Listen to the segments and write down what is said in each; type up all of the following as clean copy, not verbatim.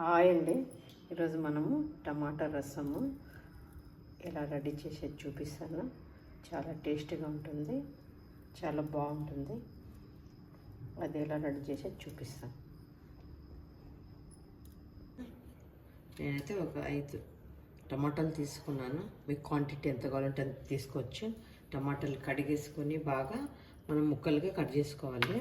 Hi అండి. ఈరోజు మనము టమాటా రసము ఎలా రెడీ చేసేది చూపిస్తాను. చాలా టేస్టీగా ఉంటుంది, చాలా బాగుంటుంది. అది ఎలా రెడీ చేసేది చూపిస్తాను. నేనైతే ఒక 5 టమాటాలు తీసుకున్నాను. మీకు క్వాంటిటీ ఎంత కావాలంటే అంత తీసుకోవచ్చు. టమాటాలు కడిగేసుకొని బాగా మనం ముక్కలుగా కట్ చేసుకోవాలి.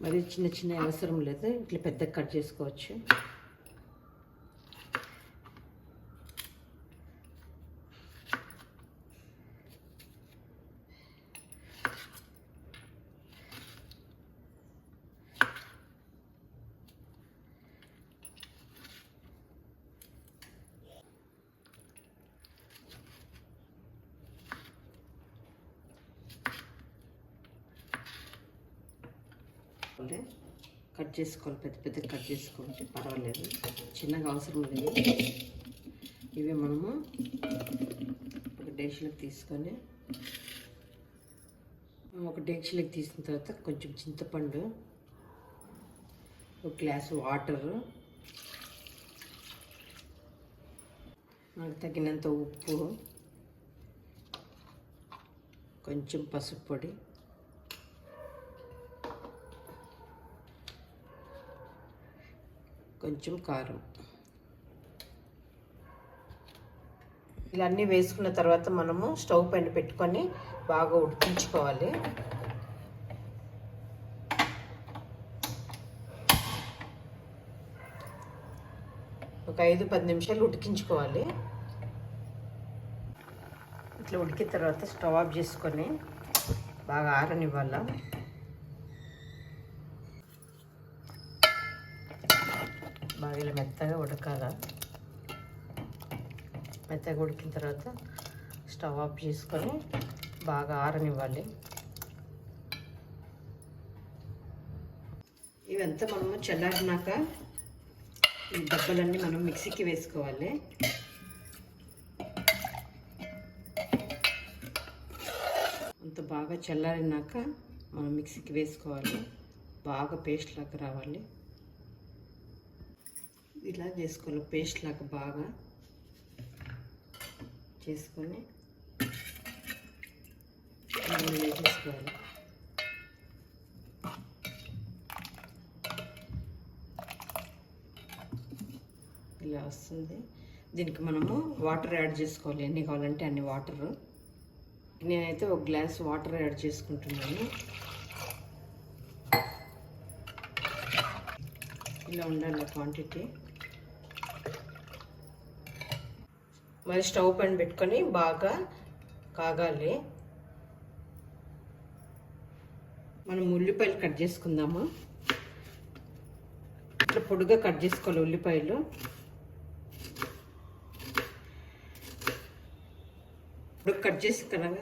మరి చిన్న చిన్న అవసరం లేదు, ఇట్లా పెద్దగా కట్ చేసుకోవచ్చు. కట్ చేసుకోవాలి, పెద్ద పెద్ద కట్ చేసుకుంటే పర్వాలేదు, చిన్నగా అవసరం లేదు. ఇవి మనము ఒక డేక్షలోకి తీసుకొని, ఒక డేక్షలోకి తీసిన తర్వాత కొంచెం చింతపండు, ఒక గ్లాసు వాటరు, మనకు తగినంత ఉప్పు, కొంచెం పసుపు పొడి, కొంచెం కారం. ఇలా అన్నీ వేసుకున్న తర్వాత మనము స్టవ్ పైన పెట్టుకొని బాగా ఉడికించుకోవాలి. ఒక 5-10 నిమిషాలు ఉడికించుకోవాలి. ఇట్లా ఉడికిన తర్వాత స్టవ్ ఆఫ్ చేసుకొని బాగా ఆరనివ్వాలి. బాగా ఇలా మెత్తగా ఉడకాల. మెత్తగా ఉడికిన తర్వాత స్టవ్ ఆఫ్ చేసుకొని బాగా ఆరనివ్వాలి. ఇవంతా మనము చల్లారినాక ఈ డబ్బలన్నీ మనం మిక్సీకి వేసుకోవాలి. అంత బాగా చల్లారినాక మనం మిక్సీకి వేసుకోవాలి. బాగా పేస్ట్ లాగా రావాలి. ఇలా చేసుకోవాలి, పేస్ట్ లాగా బాగా చేసుకొని వేసేసుకోవాలి. ఇలా వస్తుంది. దీనికి మనము వాటర్ యాడ్ చేసుకోవాలి, ఎన్ని కావాలంటే అన్ని వాటరు. నేనైతే ఒక గ్లాస్ వాటర్ యాడ్ చేసుకుంటున్నాను. ఇలా ఉండాలి క్వాంటిటీ. మరి స్టవ్ పైన పెట్టుకొని బాగా కాగాలి. మనం ఉల్లిపాయలు కట్ చేసుకుందాము. ఇట్లా పొడుగా కట్ చేసుకోవాలి ఉల్లిపాయలు. పొడుగు కట్ చేసి కదా,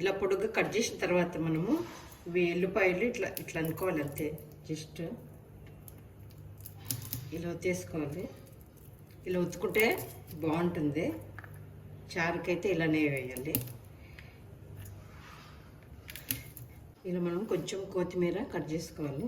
ఇలా పొడుగా కట్ చేసిన తర్వాత మనము ఇవి ఉల్లిపాయలు ఇట్లా ఇట్లా అనుకోవాలి, అంతే. జస్ట్ ఇలా ఒత్తేసుకోవాలి. ఇలా ఒత్తుకుంటే బాగుంటుంది. చారుకైతే ఇలానే వేయాలి. ఇలా మనం కొంచెం కొత్తిమీర కట్ చేసుకోవాలి.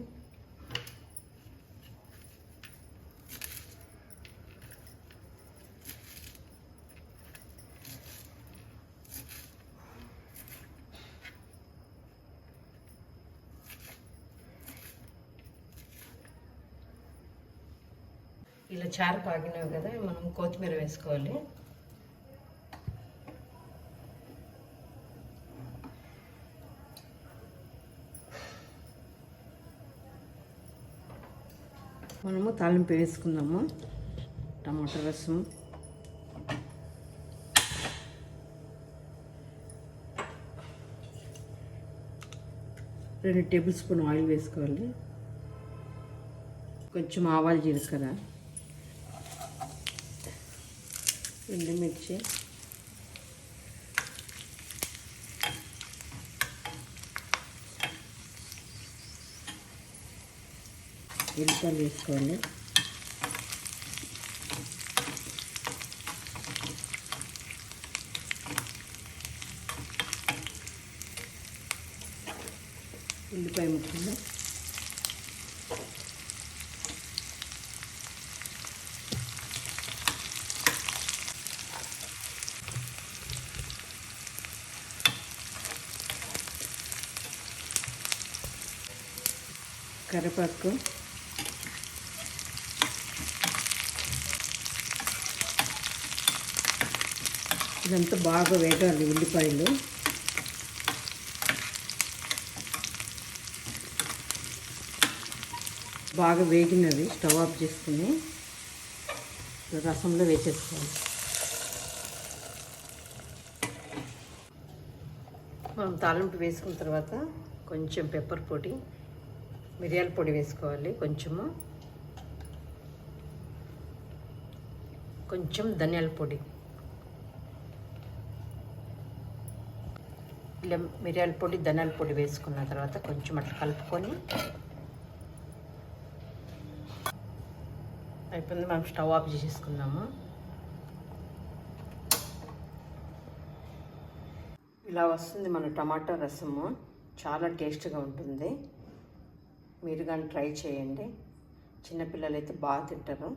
ఇలా చారు కాగినవి కదా, మనం కొత్తిమీర వేసుకోవాలి. మనము తాలింపు వేసుకుందాము. టమాటా రసం, 2 టేబుల్ స్పూన్ ఆయిల్ వేసుకోవాలి. కొంచెం ఆవాలు, జీలకర్ర, ఎండుమిర్చి, ఉల్లిపాయలు వేసుకోవాలి. ఉల్లిపాయ ముక్కలు, కరివేపాకు, ఇదంతా బాగా వేగాలి. ఉల్లిపాయలు బాగా వేగినవి స్టవ్ ఆఫ్ చేసుకుని రసంలో వేసేసుకోవాలి. మనం తాలింపు వేసుకున్న తర్వాత కొంచెం పెప్పర్ పొడి, మిరియాల పొడి వేసుకోవాలి, కొంచెం ధనియాల పొడి. ఇలా మిరియాల పొడి, ధనియాల పొడి వేసుకున్న తర్వాత కొంచెం అట్లా కలుపుకొని అయిపోయింది. మనం స్టవ్ ఆఫ్ చేసేసుకుందాము. ఇలా వస్తుంది మన టమాటా రసము. చాలా టేస్ట్గా ఉంటుంది. మీరు కానీ ట్రై చేయండి. చిన్నపిల్లలు అయితే బాగా తింటారు.